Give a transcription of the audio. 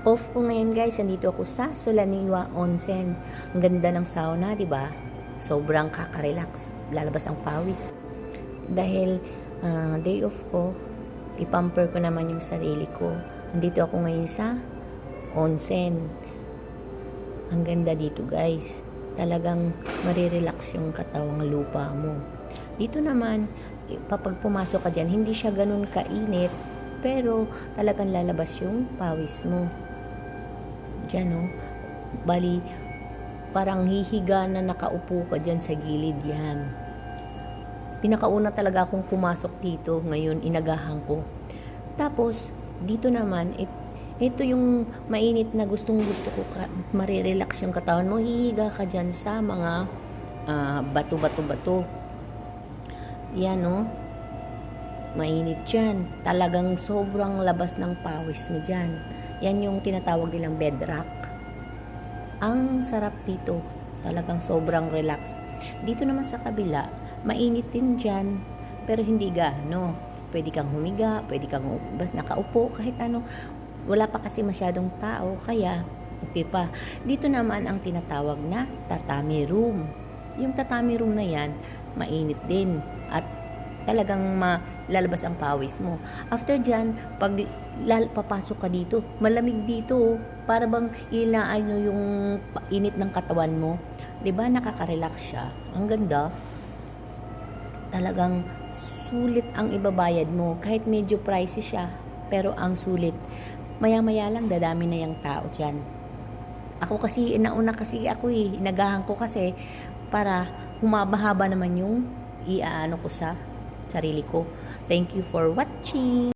Off ko ngayon guys, andito ako sa Solaniwa Onsen. Ang ganda ng sauna, 'di ba? Sobrang kaka-relax, lalabas ang pawis. Dahil day off ko, ipamper ko naman yung sarili ko. Andito ako ngayon sa onsen. Ang ganda dito guys. Talagang marirelax yung katawang lupa mo. Dito naman, kapag pumasok ka dyan, hindi siya ganun kainit, pero talagang lalabas yung pawis mo. Diyan, no? Bali, parang hihiga na nakaupo ka dyan sa gilid yan. Pinakauna talaga akong pumasok dito, ngayon inagahan ko. Tapos, dito naman, ito yung mainit na gustong-gusto ko, marirelax yung katawan mo, hihiga ka dyan sa mga bato-bato-bato. Yan, no? Mainit dyan. Talagang sobrang labas ng pawis mo dyan. Yan yung tinatawag nilang bedrock. Ang sarap dito. Talagang sobrang relax. Dito naman sa kabila, mainit din dyan, pero hindi gaano. Pwede kang humiga, pwede kang nakaupo, kahit ano. Wala pa kasi masyadong tao, kaya okay pa. Dito naman ang tinatawag na tatami room. Yung tatami room na yan, mainit din. At talagang lalabas ang pawis mo. After dyan, pag papasok ka dito, malamig dito. Para bang ilaano yung init ng katawan mo. 'Di ba nakaka-relax siya? Ang ganda. Talagang sulit ang ibabayad mo. Kahit medyo pricey siya, pero ang sulit. Maya-maya lang, dadami na yung tao dyan. Ako kasi, nauna kasi ako inagahan ko kasi para humaba-haba naman yung iaano ko sa sarili ko. Thank you for watching.